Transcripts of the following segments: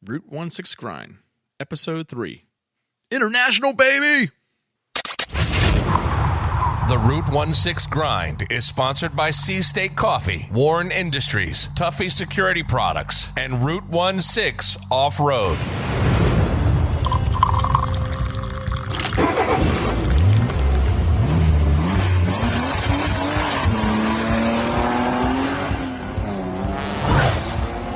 Route 16 Grind, Episode 3. International, baby! The Route 16 Grind is sponsored by C-State Coffee, Warren Industries, Tuffy Security Products, and Route 16 Off-Road.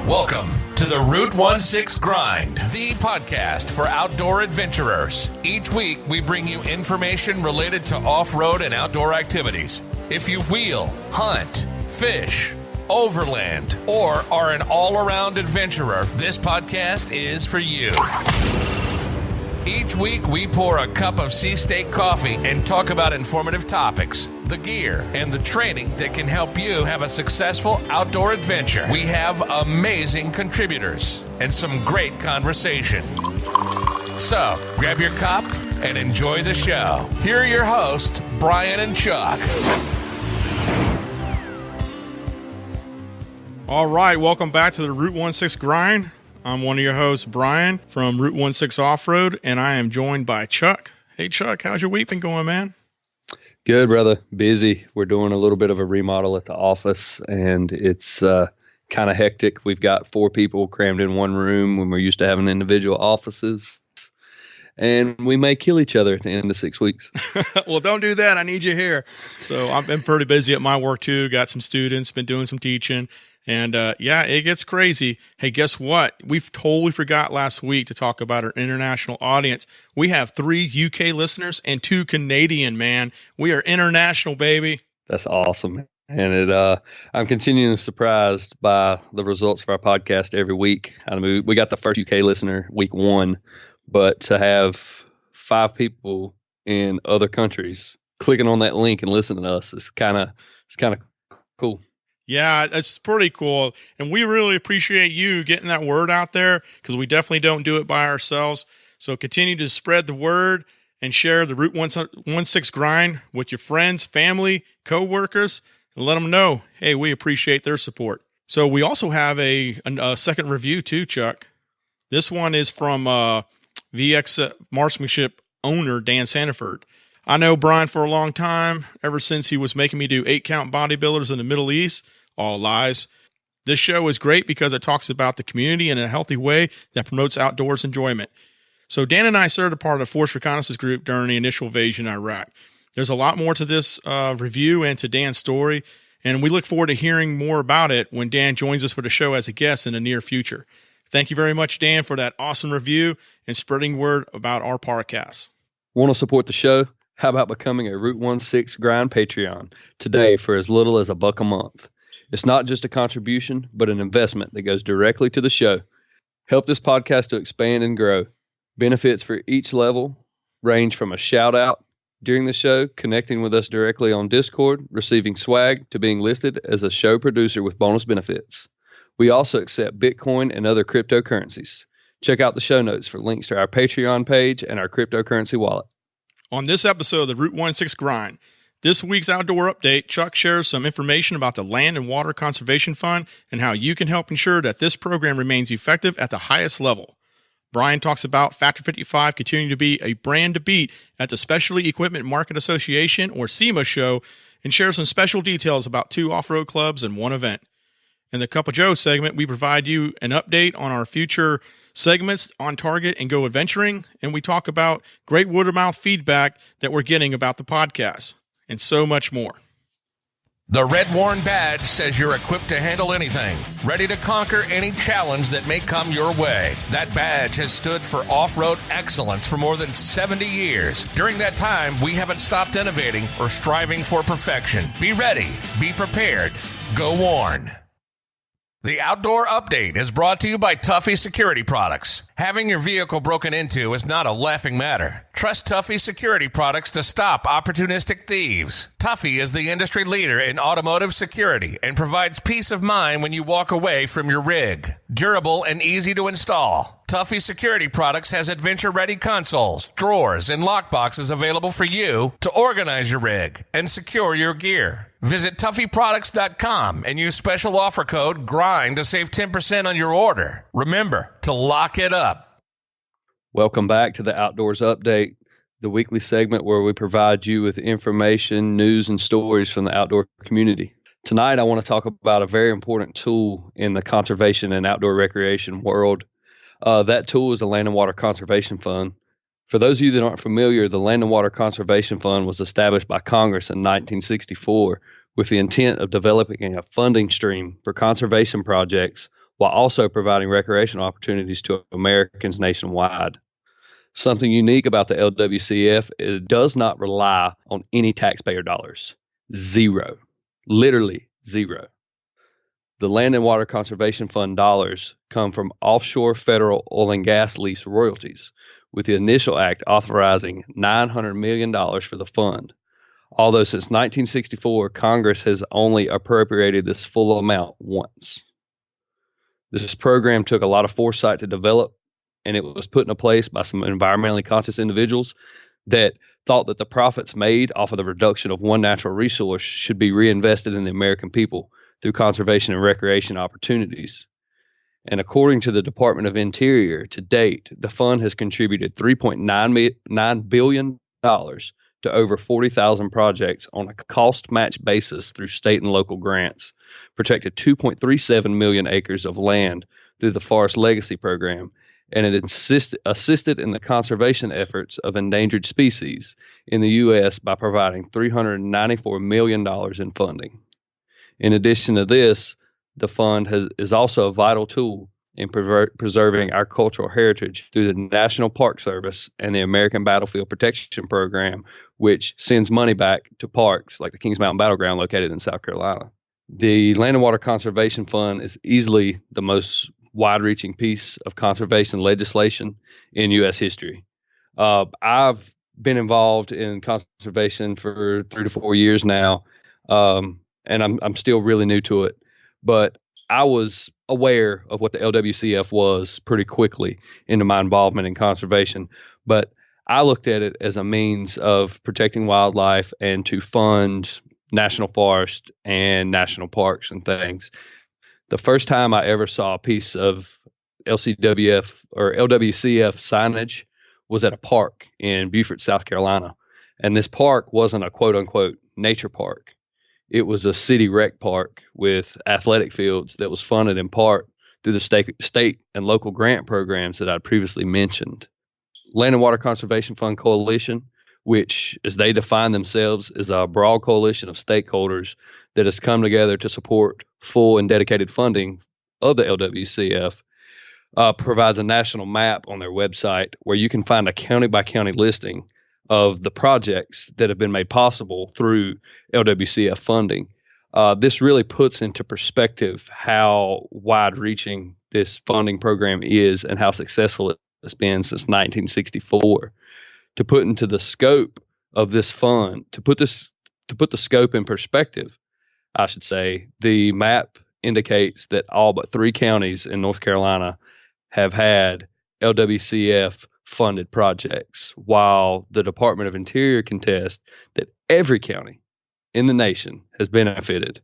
Welcome to the Route 16 Grind, the podcast for outdoor adventurers. Each week, we bring you information related to off-road and outdoor activities. If you wheel, hunt, fish, overland, or are an all-around adventurer, this podcast is for you. Each week, we pour a cup of C-State coffee and talk about informative topics, the gear, and the training that can help you have a successful outdoor adventure. We have amazing contributors and some great conversation. So, grab your cup and enjoy the show. Here are your hosts, Brian and Chuck. All right, welcome back to the Route 16 Grind. I'm one of your hosts, Brian, from Route 16 Off-Road, and I am joined by Chuck. Hey, Chuck, how's your week been going, man? Good, brother. Busy. We're doing a little bit of a remodel at the office, and it's kind of hectic. We've got 4 people crammed in one room when we're used to having individual offices, and we may kill each other at the end of 6 weeks. Well, don't do that. I need you here. So I've been pretty busy at my work, too. Got some students, been doing some teaching. And, yeah, it gets crazy. Hey, guess what? We totally forgot last week to talk about our international audience. We have 3 UK listeners and 2 Canadian, man. We are international, baby. That's awesome. And I'm continuing surprised by the results of our podcast every week. I mean, we got the first UK listener week 1, but to have 5 people in other countries clicking on that link and listening to us is kind of cool. Yeah, it's pretty cool. And we really appreciate you getting that word out there because we definitely don't do it by ourselves. So continue to spread the word and share the Route 16 Grind with your friends, family, co-workers, and let them know, hey, we appreciate their support. So we also have a second review too, Chuck. This one is from VX Marksmanship owner Dan Sanford. I know Brian for a long time, ever since he was making me do 8-count bodybuilders in the Middle East. All lies. This show is great because it talks about the community in a healthy way that promotes outdoors enjoyment. So Dan and I served a part of the Force Reconnaissance Group during the initial invasion of Iraq. There's a lot more to this review and to Dan's story, and we look forward to hearing more about it when Dan joins us for the show as a guest in the near future. Thank you very much, Dan, for that awesome review and spreading word about our podcast. Want to support the show? How about becoming a Route 16 Grind Patreon today for as little as $1 a month? It's not just a contribution, but an investment that goes directly to the show. Help this podcast to expand and grow. Benefits for each level range from a shout-out during the show, connecting with us directly on Discord, receiving swag, to being listed as a show producer with bonus benefits. We also accept Bitcoin and other cryptocurrencies. Check out the show notes for links to our Patreon page and our cryptocurrency wallet. On this episode of the Route 16 Grind, this week's outdoor update, Chuck shares some information about the Land and Water Conservation Fund and how you can help ensure that this program remains effective at the highest level. Brian talks about Factor 55 continuing to be a brand to beat at the Specialty Equipment Market Association, or SEMA show, and shares some special details about 2 off-road clubs and 1 event. In the Cup of Joe segment, we provide you an update on our future segments on Target and Go Adventuring, and we talk about great word-of-mouth feedback that we're getting about the podcast, and so much more. The Red Warren Badge says you're equipped to handle anything, ready to conquer any challenge that may come your way. That badge has stood for off-road excellence for more than 70 years. During that time, we haven't stopped innovating or striving for perfection. Be ready, be prepared, go Warren. The Outdoor Update is brought to you by Tuffy Security Products. Having your vehicle broken into is not a laughing matter. Trust Tuffy Security Products to stop opportunistic thieves. Tuffy is the industry leader in automotive security and provides peace of mind when you walk away from your rig. Durable and easy to install. Tuffy Security Products has adventure-ready consoles, drawers, and lockboxes available for you to organize your rig and secure your gear. Visit TuffyProducts.com and use special offer code GRIND to save 10% on your order. Remember to lock it up. Welcome back to the Outdoors Update, the weekly segment where we provide you with information, news, and stories from the outdoor community. Tonight, I want to talk about a very important tool in the conservation and outdoor recreation world. That tool is the Land and Water Conservation Fund. For those of you that aren't familiar, the Land and Water Conservation Fund was established by Congress in 1964 with the intent of developing a funding stream for conservation projects while also providing recreational opportunities to Americans nationwide. Something unique about the LWCF is it does not rely on any taxpayer dollars. Zero. Literally zero. The Land and Water Conservation Fund dollars come from offshore federal oil and gas lease royalties, with the initial act authorizing $900 million for the fund. Although since 1964, Congress has only appropriated this full amount once. This program took a lot of foresight to develop, and it was put into place by some environmentally conscious individuals that thought that the profits made off of the reduction of one natural resource should be reinvested in the American people through conservation and recreation opportunities. And according to the Department of Interior, to date, the fund has contributed $3.9 billion to over 40,000 projects on a cost-match basis through state and local grants, protected 2.37 million acres of land through the Forest Legacy Program, and it assisted in the conservation efforts of endangered species in the U.S. by providing $394 million in funding. In addition to this, the fund is also a vital tool in preserving our cultural heritage through the National Park Service and the American Battlefield Protection Program, which sends money back to parks like the Kings Mountain Battleground located in South Carolina. The Land and Water Conservation Fund is easily the most wide-reaching piece of conservation legislation in U.S. history. I've been involved in conservation for 3 to 4 years now, and I'm still really new to it. But I was aware of what the LWCF was pretty quickly into my involvement in conservation. But I looked at it as a means of protecting wildlife and to fund national forests and national parks and things. The first time I ever saw a piece of LCWF or LWCF signage was at a park in Beaufort, South Carolina. And this park wasn't a quote unquote nature park. It was a city rec park with athletic fields that was funded in part through the state and local grant programs that I'd previously mentioned. Land and Water Conservation Fund Coalition, which, as they define themselves, is a broad coalition of stakeholders that has come together to support full and dedicated funding of the LWCF, provides a national map on their website where you can find a county-by-county listing of the projects that have been made possible through LWCF funding. This really puts into perspective how wide-reaching this funding program is and how successful it's been since 1964. To put into the scope of this fund, to put the scope in perspective, I should say, the map indicates that all but 3 counties in North Carolina have had LWCF funded projects, while the Department of Interior contests that every county in the nation has benefited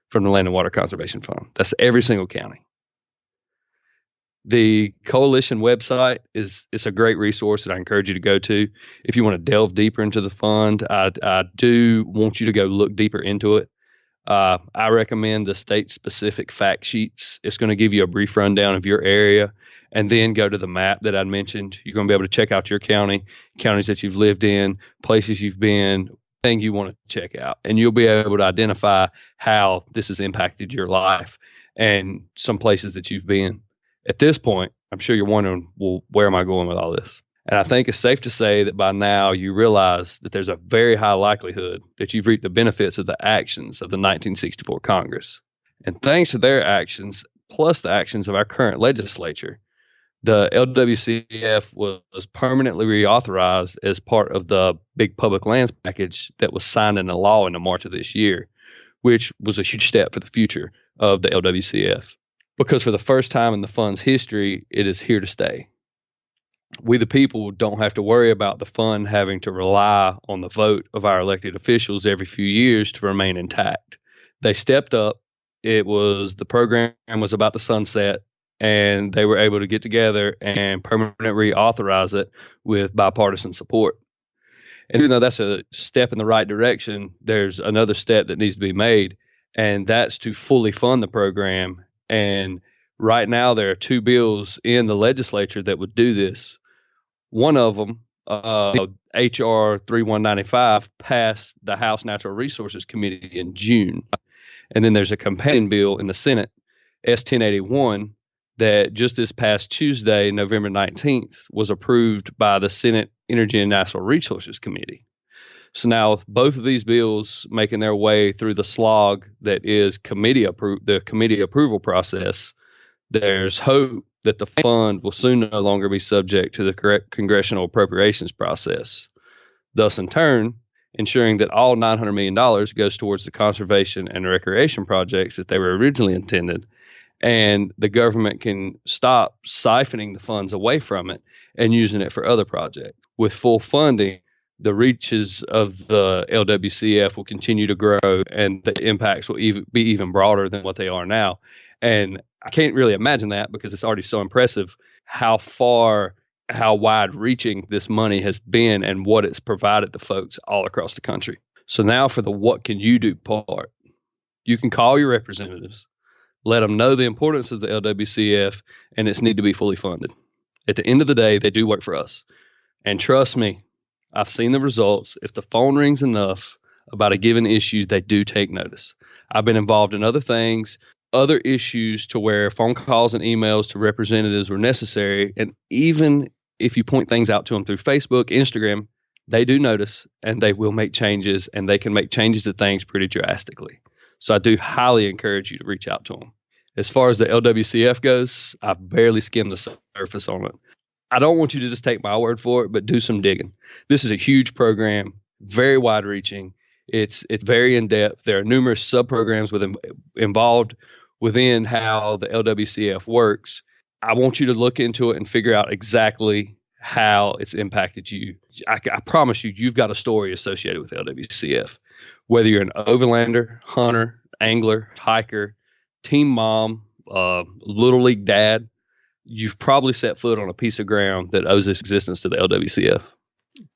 from the Land and Water Conservation Fund. That's every single county. The coalition website is a great resource that I encourage you to go to. If you want to delve deeper into the fund, I do want you to go look deeper into it. I recommend the state-specific fact sheets. It's going to give you a brief rundown of your area, and then go to the map that I mentioned. You're going to be able to check out your county, counties that you've lived in, places you've been, thing you want to check out. And you'll be able to identify how this has impacted your life and some places that you've been. At this point, I'm sure you're wondering, well, where am I going with all this? And I think it's safe to say that by now you realize that there's a very high likelihood that you've reaped the benefits of the actions of the 1964 Congress. And thanks to their actions, plus the actions of our current legislature, the LWCF was permanently reauthorized as part of the big public lands package that was signed into law in March of this year, which was a huge step for the future of the LWCF. Because for the first time in the fund's history, it is here to stay. we the people don't have to worry about the fund having to rely on the vote of our elected officials every few years to remain intact. They stepped up. The program was about to sunset, and they were able to get together and permanently reauthorize it with bipartisan support. And even though that's a step in the right direction, there's another step that needs to be made, and that's to fully fund the program. And right now, there are two bills in the legislature that would do this. One of them, H.R. 3195, passed the House Natural Resources Committee in June. And then there's a companion bill in the Senate, S 1081, that just this past Tuesday, November 19th, was approved by the Senate Energy and Natural Resources Committee. So now with both of these bills making their way through the slog that is the committee approval process, there's hope that the fund will soon no longer be subject to the correct congressional appropriations process, thus in turn ensuring that all $900 million goes towards the conservation and recreation projects that they were originally intended, and the government can stop siphoning the funds away from it and using it for other projects. With full funding, the reaches of the LWCF will continue to grow, and the impacts will be even broader than what they are now. And I can't really imagine that because it's already so impressive how wide-reaching this money has been and what it's provided to folks all across the country. So now for the what can you do part. You can call your representatives, let them know the importance of the LWCF, and its need to be fully funded. At the end of the day, they do work for us. And trust me, I've seen the results. If the phone rings enough about a given issue, they do take notice. I've been involved in other things, other issues to where phone calls and emails to representatives were necessary. And even if you point things out to them through Facebook, Instagram, they do notice and they will make changes, and they can make changes to things pretty drastically. So I do highly encourage you to reach out to them. As far as the LWCF goes, I've barely skimmed the surface on it. I don't want you to just take my word for it, but do some digging. This is a huge program, very wide-reaching. It's very in-depth. There are numerous sub-programs involved within how the LWCF works. I want you to look into it and figure out exactly how it's impacted you. I promise you, you've got a story associated with LWCF. Whether you're an overlander, hunter, angler, hiker, team mom, little league dad, you've probably set foot on a piece of ground that owes its existence to the LWCF.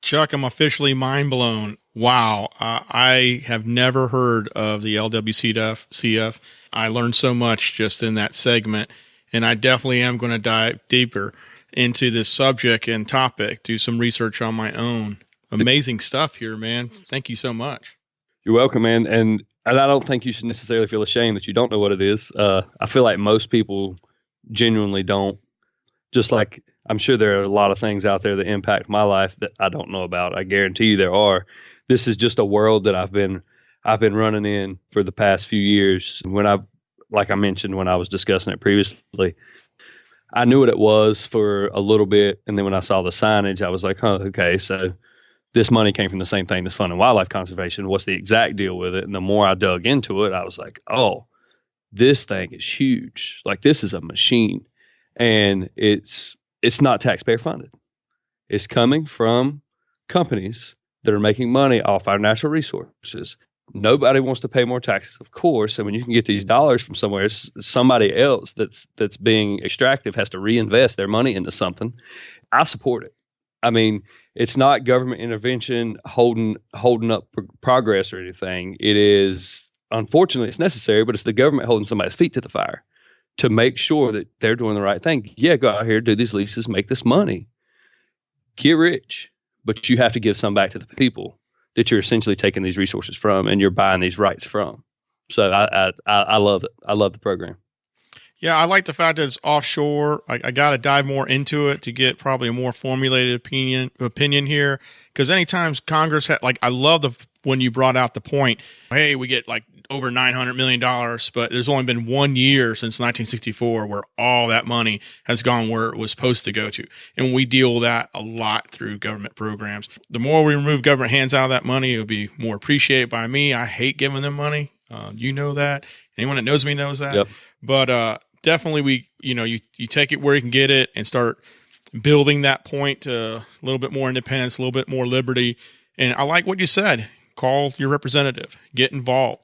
Chuck, I'm officially mind blown. Wow. I have never heard of the LWCF. I learned so much just in that segment, and I definitely am going to dive deeper into this subject and topic, do some research on my own. Amazing stuff here, man. Thank you so much. You're welcome, man. And I don't think you should necessarily feel ashamed that you don't know what it is. I feel like most people genuinely don't. Just like I'm sure there are a lot of things out there that impact my life that I don't know about. I guarantee you there are. This is just a world that I've been running in for the past few years. Like I mentioned when I was discussing it previously, I knew what it was for a little bit, and then when I saw the signage, I was like, "Oh, okay, so this money came from the same thing as Fund and Wildlife Conservation. What's the exact deal with it?" And the more I dug into it, I was like, "Oh, this thing is huge. Like, this is a machine, and it's not taxpayer funded. It's coming from companies that are making money off our natural resources. Nobody wants to pay more taxes, of course. And when you can get these dollars from somewhere, somebody else that's being extractive has to reinvest their money into something. I support it. I mean, it's not government intervention holding up progress or anything. It is, unfortunately, it's necessary, but it's the government holding somebody's feet to the fire to make sure that they're doing the right thing. Yeah, go out here, do these leases, make this money, get rich, but you have to give some back to the people that you're essentially taking these resources from and you're buying these rights from. So I love it. I love the program. Yeah, I like the fact that it's offshore. I got to dive more into it to get probably a more formulated opinion here. Because anytime Congress I love when you brought out the point, hey, we get like over $900 million, but there's only been 1 year since 1964 where all that money has gone where it was supposed to go to. And we deal with that a lot through government programs. The more we remove government hands out of that money, it'll be more appreciated by me. I hate giving them money. You know that. Anyone that knows me knows that. Yep. But definitely you take it where you can get it and start building that point to a little bit more independence, a little bit more liberty. And I like what you said. Call your representative, get involved.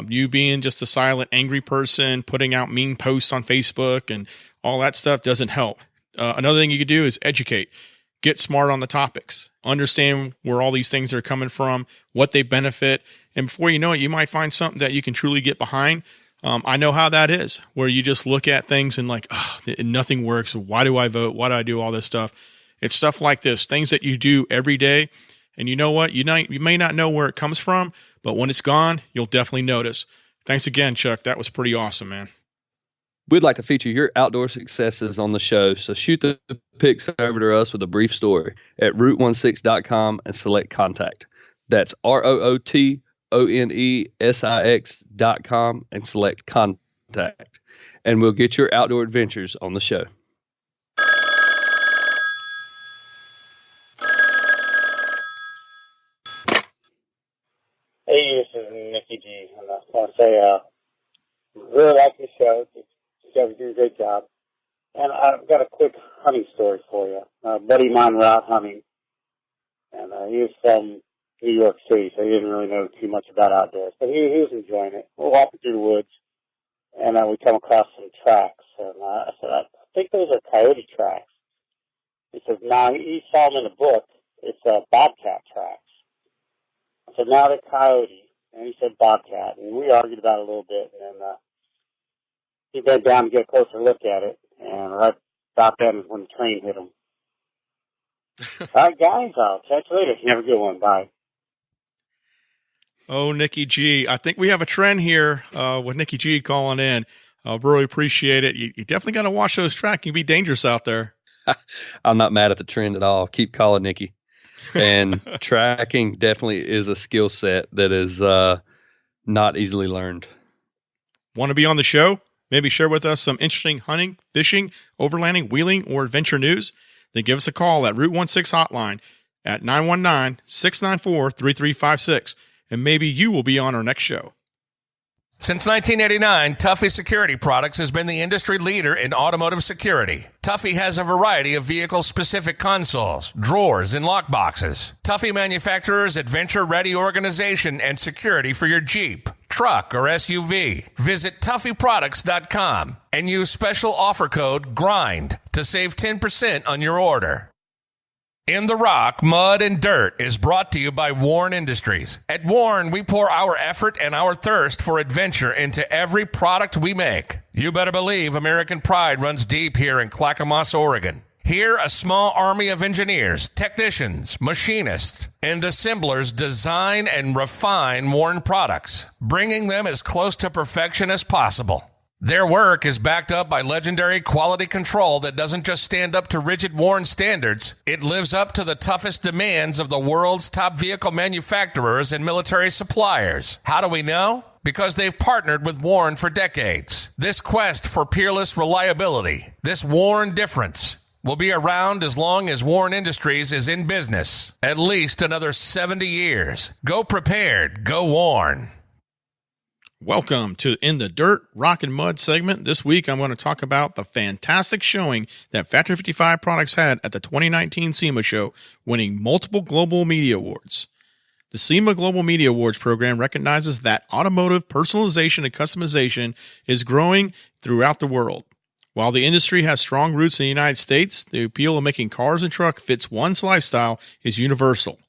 You being just a silent, angry person, putting out mean posts on Facebook and all that stuff doesn't help. Another thing you could do is educate. Get smart on the topics. Understand where all these things are coming from, what they benefit. And before you know it, you might find something that you can truly get behind. I know how that is, where you just look at things and like, oh, nothing works. Why do I vote? Why do I do all this stuff? It's stuff like this, things that you do every day. And you know what? You may not know where it comes from, but when it's gone, you'll definitely notice. Thanks again, Chuck. That was pretty awesome, man. We'd like to feature your outdoor successes on the show, so shoot the pics over to us with a brief story at route16.com and select contact. That's ROOTONESIX.com and select contact. And we'll get your outdoor adventures on the show. Hey, this is Nikki-G. And I want to say, really like the show. You guys do a great job. And I've got a quick hunting story for you. A buddy of mine were out hunting, and he was from New York City, so he didn't really know too much about outdoors. But he was enjoying it. We're walking through the woods, and we come across some tracks. And I said, I think those are coyote tracks. He said, no, he saw them in a book. It's bobcat tracks. I said, no, they're coyote. And he said bobcat. And we argued about it a little bit, and then he bent down to get a closer look at it, and right about then is when the train hit him. All right, guys, I'll catch you later. Have a good one. Bye. Oh, Nikki-G. I think we have a trend here with Nikki-G calling in. Really appreciate it. You definitely got to watch those tracks. You can be dangerous out there. I'm not mad at the trend at all. Keep calling, Nikki. And tracking definitely is a skill set that is not easily learned. Want to be on the show? Maybe share with us some interesting hunting, fishing, overlanding, wheeling, or adventure news? Then give us a call at Route 16 Hotline at 919-694-3356, and maybe you will be on our next show. Since 1989, Tuffy Security Products has been the industry leader in automotive security. Tuffy has a variety of vehicle-specific consoles, drawers, and lockboxes. Tuffy manufactures adventure-ready organization and security for your Jeep, truck, or SUV. Visit TuffyProducts.com and use special offer code GRIND to save 10% on your order. In the Rock, Mud, and Dirt is brought to you by Warren Industries. At Warren, we pour our effort and our thirst for adventure into every product we make. You better believe American pride runs deep here in Clackamas, Oregon. Here, a small army of engineers, technicians, machinists, and assemblers design and refine Warren products, bringing them as close to perfection as possible. Their work is backed up by legendary quality control that doesn't just stand up to rigid Warren standards, it lives up to the toughest demands of the world's top vehicle manufacturers and military suppliers. How do we know? Because they've partnered with Warren for decades. This quest for peerless reliability, this Warren difference, will be around as long as Warren Industries is in business. At least another 70 years. Go prepared. Go Warren. Welcome to In the Dirt, Rock, and Mud segment. This week, I'm going to talk about the fantastic showing that Factory 55 Products had at the 2019 SEMA show, winning multiple global media awards. The SEMA Global Media Awards program recognizes that automotive personalization and customization is growing throughout the world. While the industry has strong roots in the United States, the appeal of making cars and trucks fits one's lifestyle is universal.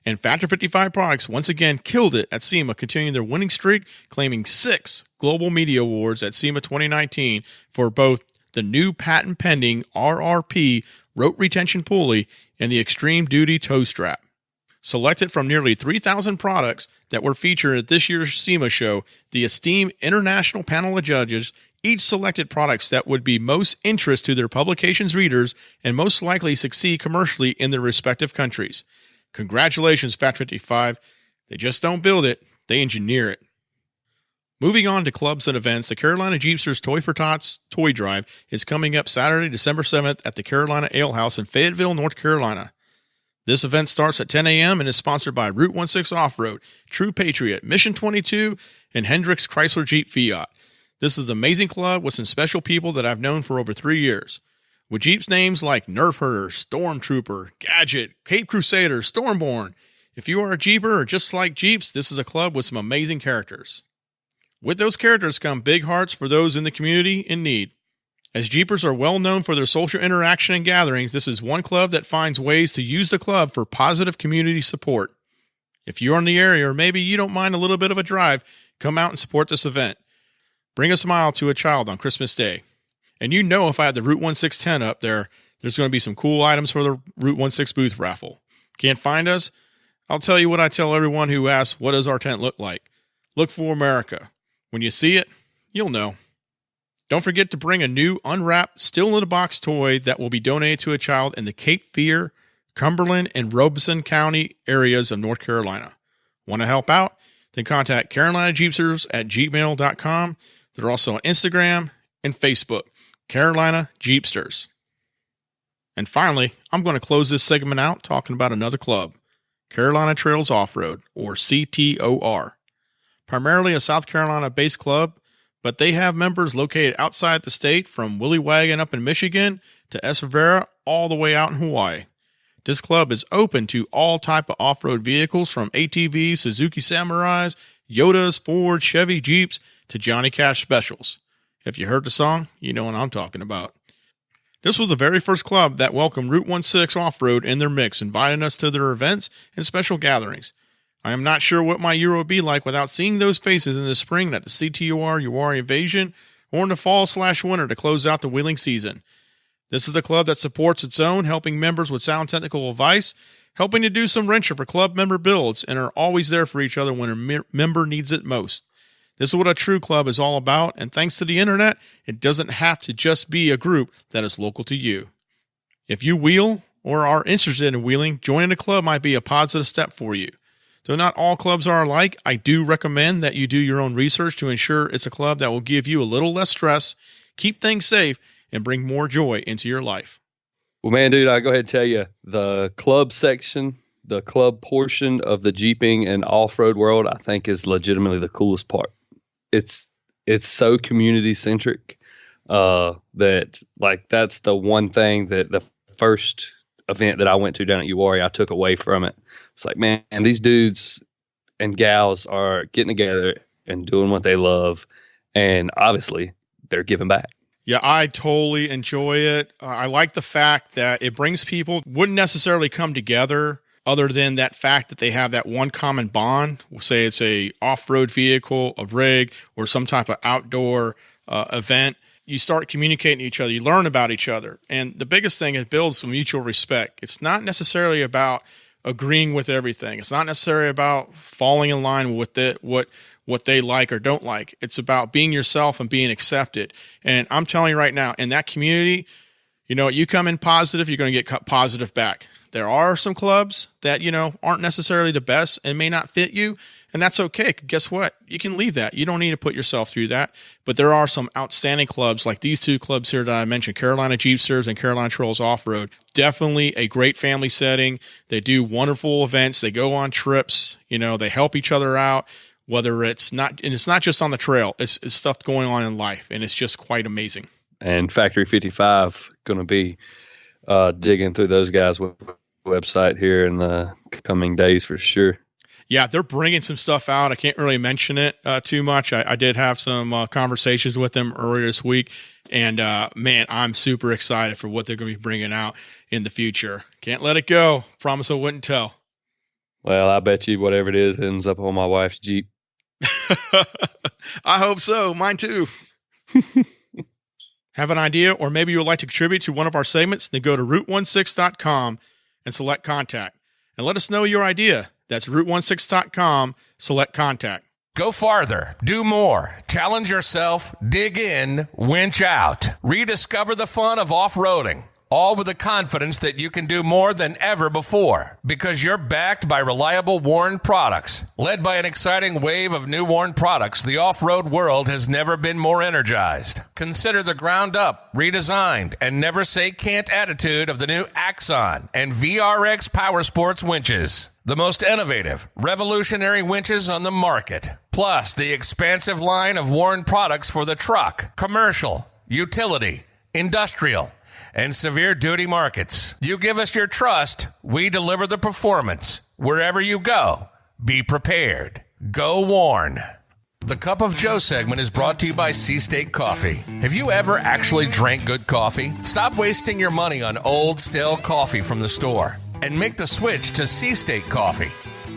And Factor 55 Products once again killed it at SEMA, continuing their winning streak, claiming 6 Global Media Awards at SEMA 2019 for both the new patent-pending RRP rope retention pulley and the Extreme Duty tow strap. Selected from nearly 3,000 products that were featured at this year's SEMA show, the esteemed international panel of judges each selected products that would be most interest to their publication's readers and most likely succeed commercially in their respective countries. Congratulations, Fat 55. They just don't build it, they engineer it. Moving on to clubs and events, the Carolina Jeepsters Toy for Tots Toy Drive is coming up Saturday, December 7th at the Carolina Ale House in Fayetteville, North Carolina. This event starts at 10 a.m. and is sponsored by Route 16 Off-Road, True Patriot, Mission 22, and Hendricks Chrysler Jeep Fiat. This is an amazing club with some special people that I've known for over 3 years. With Jeeps names like Nerf Herder, Stormtrooper, Gadget, Cape Crusader, Stormborn. If you are a Jeeper or just like Jeeps, this is a club with some amazing characters. With those characters come big hearts for those in the community in need. As Jeepers are well known for their social interaction and gatherings, this is one club that finds ways to use the club for positive community support. If you're in the area or maybe you don't mind a little bit of a drive, come out and support this event. Bring a smile to a child on Christmas Day. And you know if I had the Route 16 tent up there, there's going to be some cool items for the Route 16 booth raffle. Can't find us? I'll tell you what I tell everyone who asks, what does our tent look like? Look for America. When you see it, you'll know. Don't forget to bring a new, unwrapped, still-in-a-box toy that will be donated to a child in the Cape Fear, Cumberland, and Robeson County areas of North Carolina. Want to help out? Then contact CarolinaJeepsters@gmail.com. They're also on Instagram and Facebook, Carolina Jeepsters. And finally, I'm going to close this segment out talking about another club, Carolina Trails Off-Road, or CTOR. Primarily a South Carolina-based club, but they have members located outside the state from Willie Wagon up in Michigan to Esvera all the way out in Hawaii. This club is open to all type of off-road vehicles from ATVs, Suzuki Samurais, Yodas, Ford, Chevy, Jeeps to Johnny Cash Specials. If you heard the song, you know what I'm talking about. This was the very first club that welcomed Route 16 Off-Road in their mix, inviting us to their events and special gatherings. I am not sure what my year will be like without seeing those faces in the spring at the CTOR Uwharrie Invasion or in the fall/winter to close out the wheeling season. This is the club that supports its own, helping members with sound technical advice, helping to do some wrenching for club member builds, and are always there for each other when a member needs it most. This is what a true club is all about, and thanks to the internet, it doesn't have to just be a group that is local to you. If you wheel or are interested in wheeling, joining a club might be a positive step for you. Though not all clubs are alike, I do recommend that you do your own research to ensure it's a club that will give you a little less stress, keep things safe, and bring more joy into your life. Well, man, dude, I'll go ahead and tell you, the club section, the club portion of the Jeeping and off-road world, I think is legitimately the coolest part. It's so community-centric that, like, that's the one thing that the first event that I went to down at Uwharrie, I took away from it. It's like, man, these dudes and gals are getting together and doing what they love, and obviously they're giving back. Yeah, I totally enjoy it. I like the fact that it brings people, wouldn't necessarily come together other than that fact that they have that one common bond. We'll say it's a off-road vehicle, a rig, or some type of outdoor event. You start communicating to each other. You learn about each other. And the biggest thing, it builds some mutual respect. It's not necessarily about agreeing with everything. It's not necessarily about falling in line with what they like or don't like. It's about being yourself and being accepted. And I'm telling you right now, in that community, you know, you come in positive, you're going to get positive back. There are some clubs that, you know, aren't necessarily the best and may not fit you, and that's okay. Guess what? You can leave that. You don't need to put yourself through that. But there are some outstanding clubs like these two clubs here that I mentioned, Carolina Jeepsters and Carolina Trails Off-Road. Definitely a great family setting. They do wonderful events. They go on trips. You know, they help each other out. Whether it's not, and it's not just on the trail, it's stuff going on in life, and it's just quite amazing. And Factory 55 going to be digging through those guys' website here in the coming days for sure. Yeah, they're bringing some stuff out. I can't really mention it too much. I did have some conversations with them earlier this week, and man, I'm super excited for what they're going to be bringing out in the future. Can't let it go. Promise I wouldn't tell. Well, I bet you whatever it is ends up on my wife's Jeep. I hope so. Mine too. Have an idea, or maybe you would like to contribute to one of our segments? Then go to route16.com and select contact, and let us know your idea. That's route16.com, select contact. Go farther, do more, challenge yourself, dig in, winch out. Rediscover the fun of off-roading. All with the confidence that you can do more than ever before because you're backed by reliable Warn products. Led by an exciting wave of new Warn products, the off-road world has never been more energized. Consider the ground-up, redesigned, and never-say-can't attitude of the new Axon and VRX Powersports winches. The most innovative, revolutionary winches on the market. Plus, the expansive line of Warn products for the truck, commercial, utility, industrial, and severe duty markets. You give us your trust, we deliver the performance. Wherever you go, be prepared. Go Warn. The Cup of Joe segment is brought to you by C-State Coffee. Have you ever actually drank good coffee? Stop wasting your money on old, stale coffee from the store and make the switch to C-State Coffee.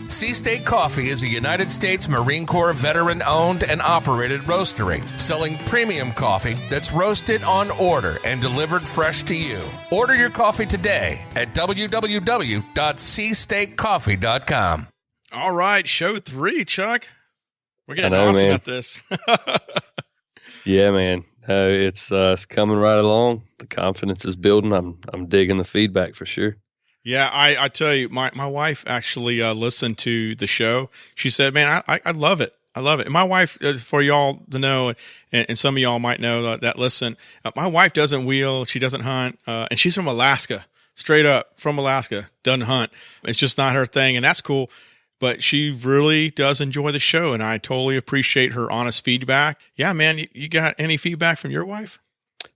C-State Coffee is a United States Marine Corps veteran-owned and operated roastery, selling premium coffee that's roasted on order and delivered fresh to you. Order your coffee today at www.cstatecoffee.com. All right, show 3, Chuck. We're getting know, awesome man. at this. Yeah, man. It's coming right along. The confidence is building. I'm digging the feedback for sure. Yeah, I tell you, my wife actually listened to the show. She said, man, I love it. I love it. And my wife, for y'all to know, and some of y'all might know that listen, my wife doesn't wheel. She doesn't hunt. And she's from Alaska, straight up from Alaska, doesn't hunt. It's just not her thing. And that's cool. But she really does enjoy the show, and I totally appreciate her honest feedback. Yeah, man, you got any feedback from your wife?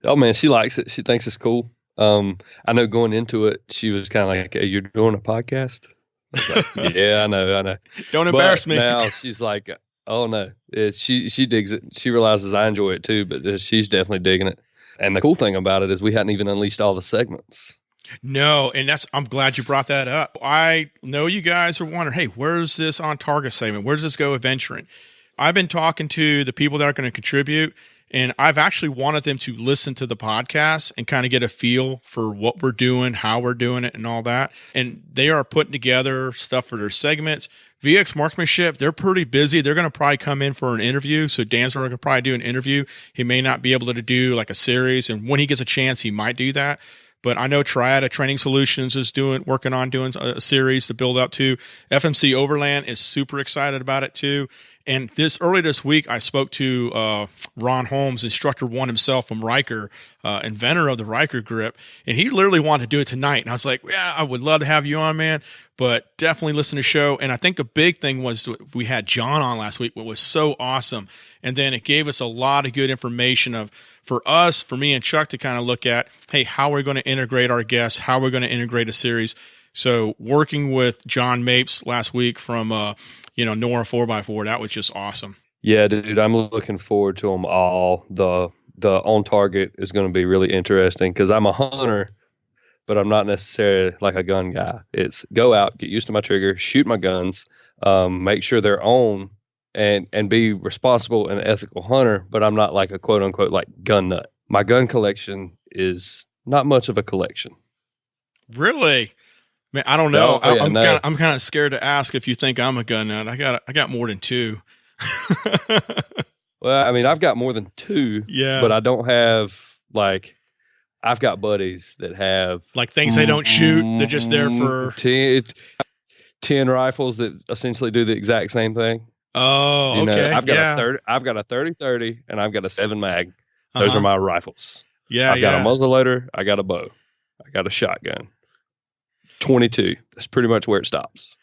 Oh, man, she likes it. She thinks it's cool. I know going into it, she was kind of like, hey, you're doing a podcast? I was like, yeah, I know. Don't embarrass me. Now she's like, oh, no. She digs it. She realizes I enjoy it, too, but she's definitely digging it. And the cool thing about it is we hadn't even unleashed all the segments. No, and I'm glad you brought that up. I know you guys are wondering, hey, where's this on target segment? Where's this go adventuring? I've been talking to the people that are going to contribute, and I've actually wanted them to listen to the podcast and kind of get a feel for what we're doing, how we're doing it, and all that. And they are putting together stuff for their segments. VX Marksmanship, they're pretty busy. They're going to probably come in for an interview. So Dan's going to probably do an interview. He may not be able to do like a series, and when he gets a chance, he might do that. But I know Triada Training Solutions is working on doing a series to build up to. FMC Overland is super excited about it too. And early this week, I spoke to Ron Holmes, Instructor 1 himself from Ryker, inventor of the Ryker grip. And he literally wanted to do it tonight. And I was like, yeah, I would love to have you on, man. But definitely listen to the show. And I think the big thing was we had John on last week, what was so awesome. And then it gave us a lot of good information for me and Chuck to kind of look at, hey, how we're going to integrate our guests, how we're going to integrate a series. So working with John Mapes last week from, Nora 4x4, that was just awesome. Yeah, dude, I'm looking forward to them all. The on target is going to be really interesting because I'm a hunter, but I'm not necessarily like a gun guy. It's go out, get used to my trigger, shoot my guns, make sure they're on, and be responsible and ethical hunter, but I'm not like a quote unquote like gun nut. My gun collection is not much of a collection. Really? Man, I don't know. Oh, yeah, I'm kind of scared to ask if you think I'm a gun nut. I got more than 2. Well, I mean, I've got more than 2. Yeah. But I don't have I've got buddies that have like things they don't shoot. They're just there for 10 rifles that essentially do the exact same thing. Oh, okay. I've got a 30-30 and I've got a 7 mag. Those are my rifles. Yeah. I've got a muzzleloader. I got a bow. I got a shotgun. 22. That's pretty much where it stops.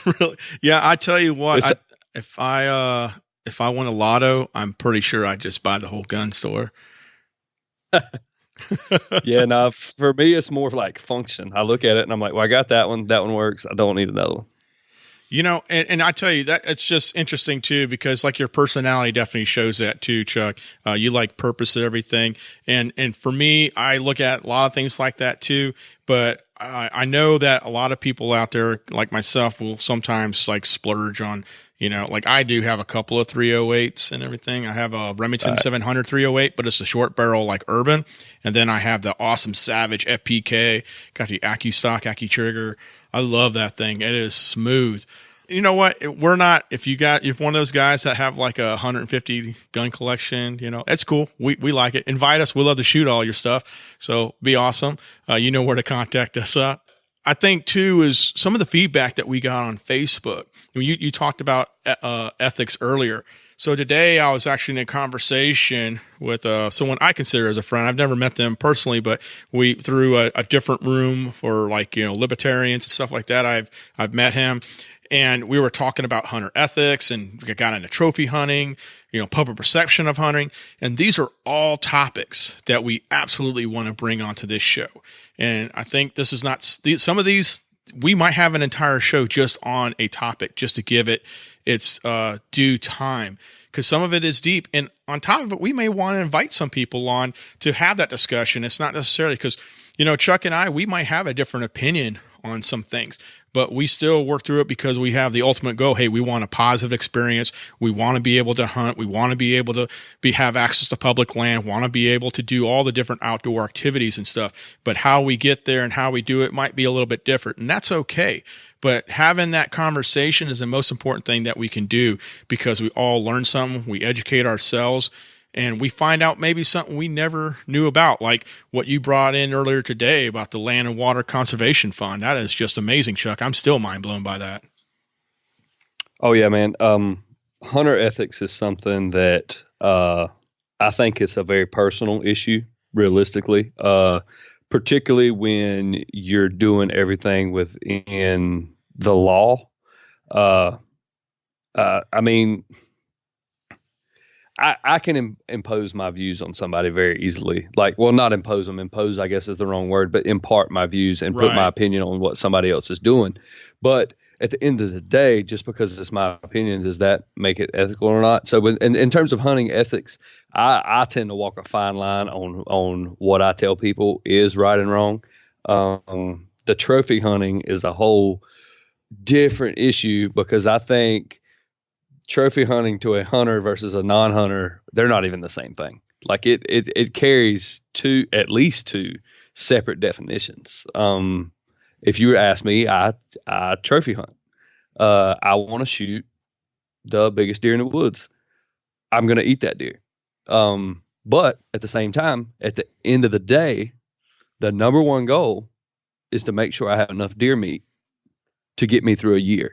Really? Yeah. I tell you what, if I win a lotto, I'm pretty sure I'd just buy the whole gun store. Yeah. Now for me, it's more like function. I look at it and I'm like, well, I got that one. That one works. I don't need another one. And I tell you that it's just interesting too, because like your personality definitely shows that too, Chuck. You like purpose and everything. And for me, I look at a lot of things like that too, but I know that a lot of people out there like myself will sometimes like splurge on, like I do have a couple of 308s and everything. I have a Remington 700 308, but it's a short barrel like urban. And then I have the awesome Savage FPK, got the AccuStock, AccuTrigger. I love that thing. It is smooth. You know what? We're not, if one of those guys that have like a 150 gun collection, it's cool. We like it. Invite us. We love to shoot all your stuff. So be awesome. You know where to contact us. I think too is some of the feedback that we got on Facebook. You talked about ethics earlier. So today I was actually in a conversation with someone I consider as a friend. I've never met them personally, but we through a different room for libertarians and stuff like that. I've met him, and we were talking about hunter ethics, and we got into trophy hunting, public perception of hunting, and these are all topics that we absolutely want to bring onto this show. And I think this is not some of these. We might have an entire show just on a topic, just to give it its due time, because some of it is deep. And on top of it, we may want to invite some people on to have that discussion. It's not necessarily because, Chuck and I, we might have a different opinion on some things, but we still work through it because we have the ultimate goal. Hey, we want a positive experience. We want to be able to hunt. We want to be able to have access to public land, want to be able to do all the different outdoor activities and stuff. But how we get there and how we do it might be a little bit different, and that's okay. But having that conversation is the most important thing that we can do, because we all learn something, we educate ourselves, and we find out maybe something we never knew about, like what you brought in earlier today about the Land and Water Conservation Fund. That is just amazing, Chuck. I'm still mind blown by that. Oh, yeah, man. Hunter ethics is something that I think it's a very personal issue, realistically, particularly when you're doing everything within the law. I mean, I can impose my views on somebody very easily. Not impose them. Impose, I guess, is the wrong word, but impart my views and put my opinion on what somebody else is doing. But at the end of the day, just because it's my opinion, does that make it ethical or not? So in terms of hunting ethics, I tend to walk a fine line on what I tell people is right and wrong. The trophy hunting is a whole different issue, because I think trophy hunting to a hunter versus a non-hunter, they're not even the same thing. It carries at least two separate definitions. If you were to ask me, I trophy hunt. I want to shoot the biggest deer in the woods. I'm going to eat that deer. But at the same time, at the end of the day, the number one goal is to make sure I have enough deer meat to get me through a year.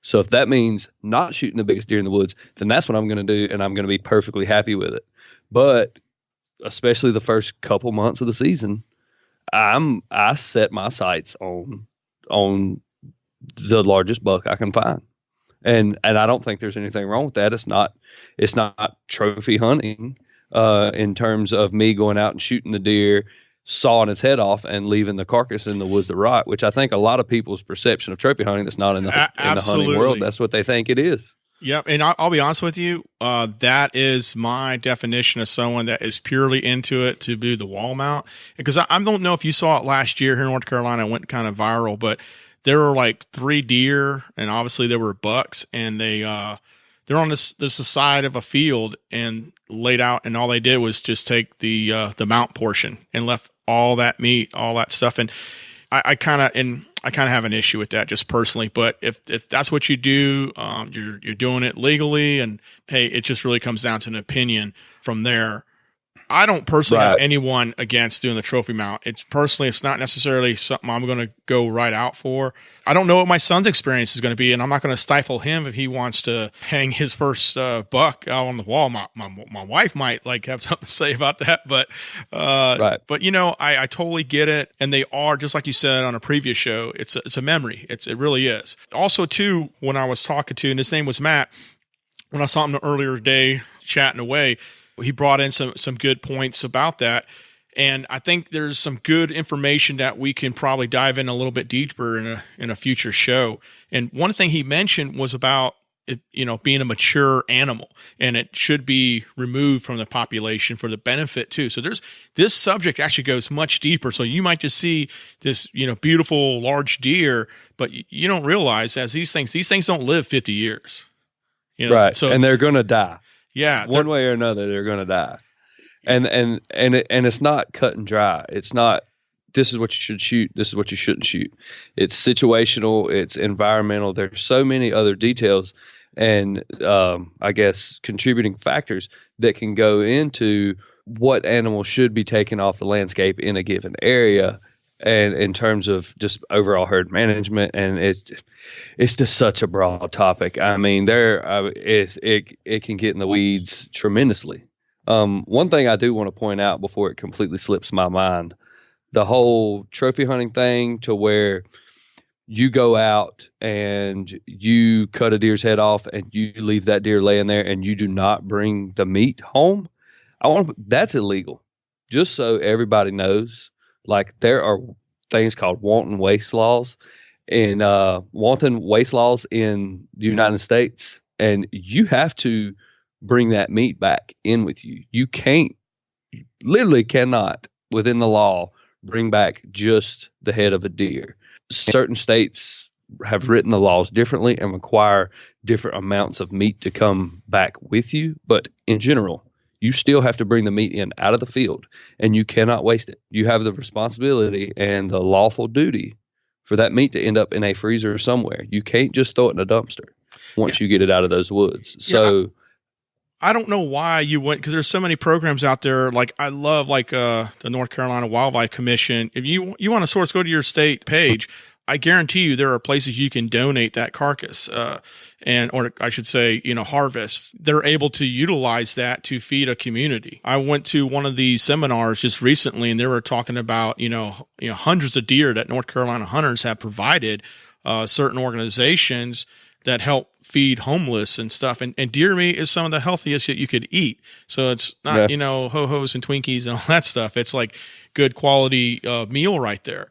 So if that means not shooting the biggest deer in the woods, then that's what I'm going to do, and I'm going to be perfectly happy with it. But especially the first couple months of the season, I set my sights on the largest buck I can find. And I don't think there's anything wrong with that. It's not trophy hunting in terms of me going out and shooting the deer, sawing its head off, and leaving the carcass in the woods to rot, which I think a lot of people's perception of trophy hunting that's not in the hunting world, that's what they think it is. Yep. And I'll be honest with you, that is my definition of someone that is purely into it to do the wall mount. Because I don't know if you saw it last year here in North Carolina, it went kind of viral, but there were 3 deer, and obviously there were bucks, and they're on this side of a field and laid out, and all they did was just take the mount portion and left all that meat, all that stuff. And I kind of have an issue with that just personally, but if that's what you do, you're doing it legally, and hey, it just really comes down to an opinion from there. I don't personally have anyone against doing the trophy mount. It's not necessarily something I'm going to go right out for. I don't know what my son's experience is going to be, and I'm not going to stifle him if he wants to hang his first buck out on the wall. My wife might have something to say about that, but but I totally get it, and they are, just like you said on a previous show, it's a memory. It really is. Also, too, when I was talking to, and his name was Matt, when I saw him the earlier today chatting away, he brought in some good points about that. And I think there's some good information that we can probably dive in a little bit deeper in a future show. And one thing he mentioned was about it, being a mature animal, and it should be removed from the population for the benefit too. So this subject actually goes much deeper. So you might just see this, beautiful large deer, but you don't realize these things don't live 50 years. Right. So, and they're going to die. Yeah, one way or another, they're going to die, and it's not cut and dry. It's not. This is what you should shoot. This is what you shouldn't shoot. It's situational. It's environmental. There's so many other details, and I guess contributing factors that can go into what animals should be taken off the landscape in a given area and in terms of just overall herd management, and it's just such a broad topic. I mean, it can get in the weeds tremendously. One thing I do want to point out before it completely slips my mind, the whole trophy hunting thing, to where you go out and you cut a deer's head off and you leave that deer laying there and you do not bring the meat home. That's illegal. Just so everybody knows, like, there are things called wanton waste laws in the United States, and you have to bring that meat back in with you. You literally cannot, within the law, bring back just the head of a deer. Certain states have written the laws differently and require different amounts of meat to come back with you. But in general, you still have to bring the meat in out of the field, and you cannot waste it. You have the responsibility and the lawful duty for that meat to end up in a freezer somewhere. You can't just throw it in a dumpster once you get it out of those woods. So I don't know why you went, because there's so many programs out there. Like, I love the North Carolina Wildlife Commission. If you want a source, go to your state page. I guarantee you there are places you can donate that carcass, or I should say, harvest. They're able to utilize that to feed a community. I went to one of these seminars just recently, and they were talking about, hundreds of deer that North Carolina hunters have provided certain organizations that help feed homeless and stuff. And deer meat is some of the healthiest that you could eat. So it's not, ho-hos and Twinkies and all that stuff. It's like good quality meal right there.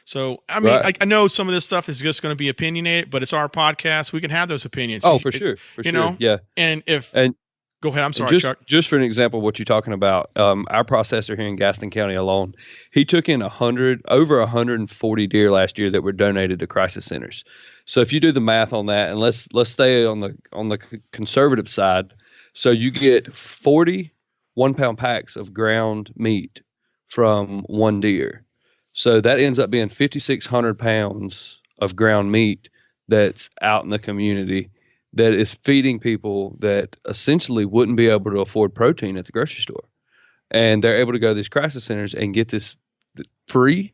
So, I mean, right. I know some of this stuff is just going to be opinionated, but it's our podcast. We can have those opinions. Oh, for sure. Yeah. And go ahead. I'm sorry, Chuck. Just for an example of what you're talking about, our processor here in Gaston County alone, he took in over 140 deer last year that were donated to crisis centers. So if you do the math on that, and let's stay on the conservative side, so you get 40 1-pound packs of ground meat from one deer. So that ends up being 5,600 pounds of ground meat that's out in the community that is feeding people that essentially wouldn't be able to afford protein at the grocery store. And they're able to go to these crisis centers and get this free,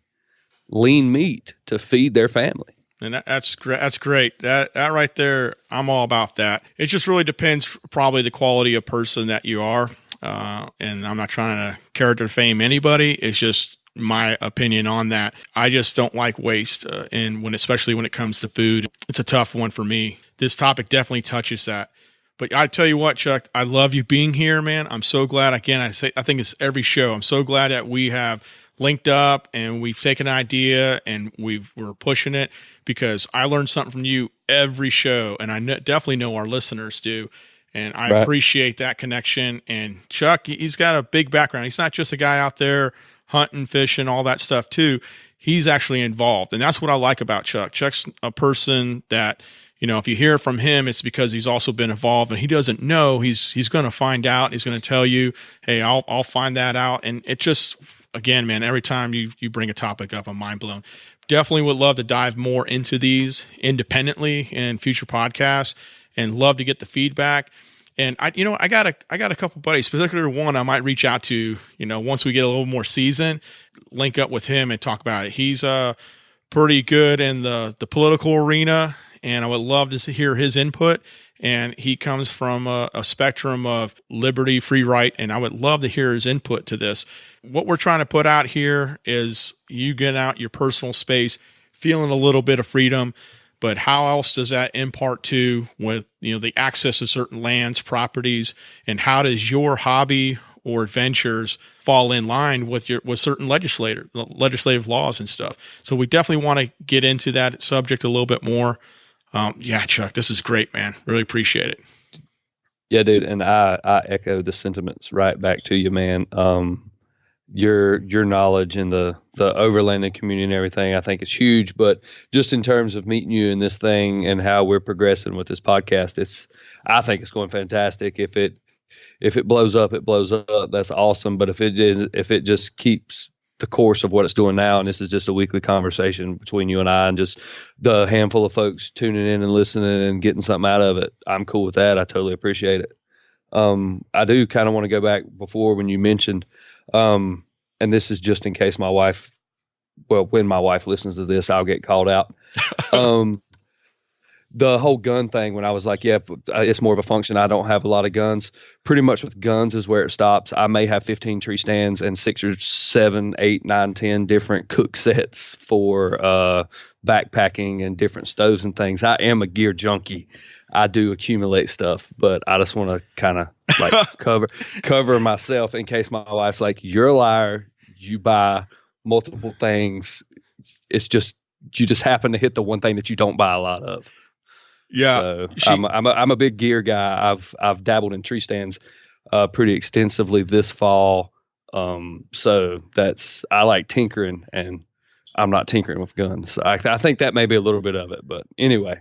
lean meat to feed their family. And that's great. That right there, I'm all about that. It just really depends, probably, the quality of person that you are. And I'm not trying to character fame anybody. It's just my opinion on that. I just don't like waste, and especially when it comes to food, it's a tough one for me. This topic definitely touches that. But I tell you what, Chuck, I love you being here, man. I'm so glad. Again, I think it's every show. I'm so glad that we have linked up and we've taken an idea and we're pushing it, because I learn something from you every show, and I definitely know our listeners do. And I appreciate that connection. And Chuck, he's got a big background. He's not just a guy out there hunting, fishing, all that stuff too. He's actually involved. And that's what I like about Chuck. Chuck's a person that, if you hear from him, it's because he's also been involved, and he doesn't know. He's going to find out. He's going to tell you, hey, I'll find that out. And it just, again, man, every time you bring a topic up, I'm mind blown. Definitely would love to dive more into these independently in future podcasts, and love to get the feedback. And I got a couple buddies, particularly one I might reach out to, once we get a little more season, link up with him and talk about it. He's pretty good in the political arena, and I would love to hear his input. And he comes from a spectrum of liberty, free right, and I would love to hear his input to this. What we're trying to put out here is you get out your personal space, feeling a little bit of freedom. But how else does that impart to with the access to certain lands, properties, and how does your hobby or adventures fall in line with certain legislative laws and stuff? So we definitely want to get into that subject a little bit more. Yeah, Chuck, this is great, man. Really appreciate it. Yeah, dude, and I echo the sentiments right back to you, man. Your knowledge in the overlanding community and everything, I think is huge. But just in terms of meeting you in this thing and how we're progressing with this podcast, I think it's going fantastic. If it blows up, it blows up. That's awesome. But if it just keeps the course of what it's doing now, and this is just a weekly conversation between you and I, and just the handful of folks tuning in and listening and getting something out of it, I'm cool with that. I totally appreciate it. I do kind of want to go back before when you mentioned. And this is just in case my wife well, when my wife listens to this, I'll get called out. The whole gun thing, when I was like, yeah, it's more of a function. I don't have a lot of guns. Pretty much with guns is where it stops. I may have 15 tree stands and 6 or 7, 8, 9, 10 different cook sets for backpacking and different stoves and things. I am a gear junkie. I do accumulate stuff, but I just want to kind of like cover myself in case my wife's like, you're a liar. You buy multiple things. It's just, you just happen to hit the one thing that you don't buy a lot of. Yeah. So I'm a big gear guy. I've dabbled in tree stands pretty extensively this fall. So I like tinkering, and I'm not tinkering with guns. So I think that may be a little bit of it, but anyway.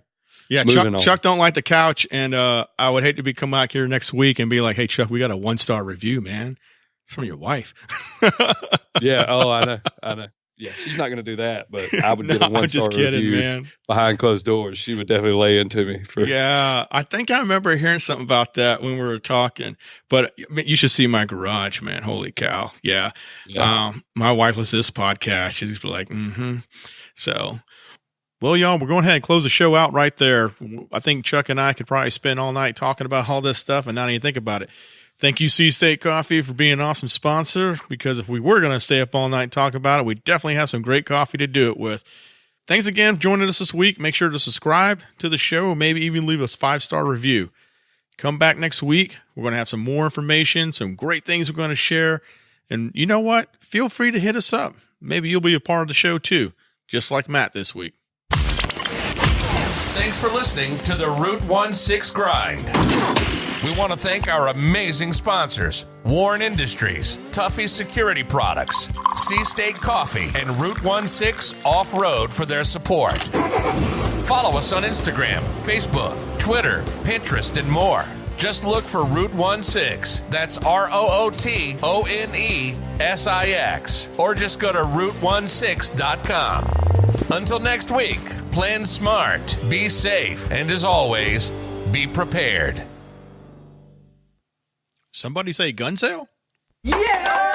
Yeah, Chuck don't like the couch, and I would hate to come back here next week and be like, "Hey, Chuck, we got a 1-star review, man. It's from your wife." Yeah. Oh, I know. Yeah, she's not going to do that, but I would get a 1-star review, man. Behind closed doors. She would definitely lay into me. Yeah, I think I remember hearing something about that when we were talking. But you should see my garage, man. Holy cow! Yeah. My wife listens to this podcast. She's like, "Mm-hmm." So, well, y'all, we're going ahead and close the show out right there. I think Chuck and I could probably spend all night talking about all this stuff and not even think about it. Thank you, C-State Coffee, for being an awesome sponsor, because if we were going to stay up all night and talk about it, we definitely have some great coffee to do it with. Thanks again for joining us this week. Make sure to subscribe to the show, maybe even leave us a 5-star review. Come back next week. We're going to have some more information, some great things we're going to share. And you know what? Feel free to hit us up. Maybe you'll be a part of the show too, just like Matt this week. Thanks for listening to the Route 16 Grind. We want to thank our amazing sponsors, Warren Industries, Tuffy Security Products, C-State Coffee, and Route 16 Off-Road for their support. Follow us on Instagram, Facebook, Twitter, Pinterest, and more. Just look for Route 16. That's ROOTONESIX. Or just go to Route16.com. Until next week, plan smart, be safe, and as always, be prepared. Somebody say gun sale? Yeah!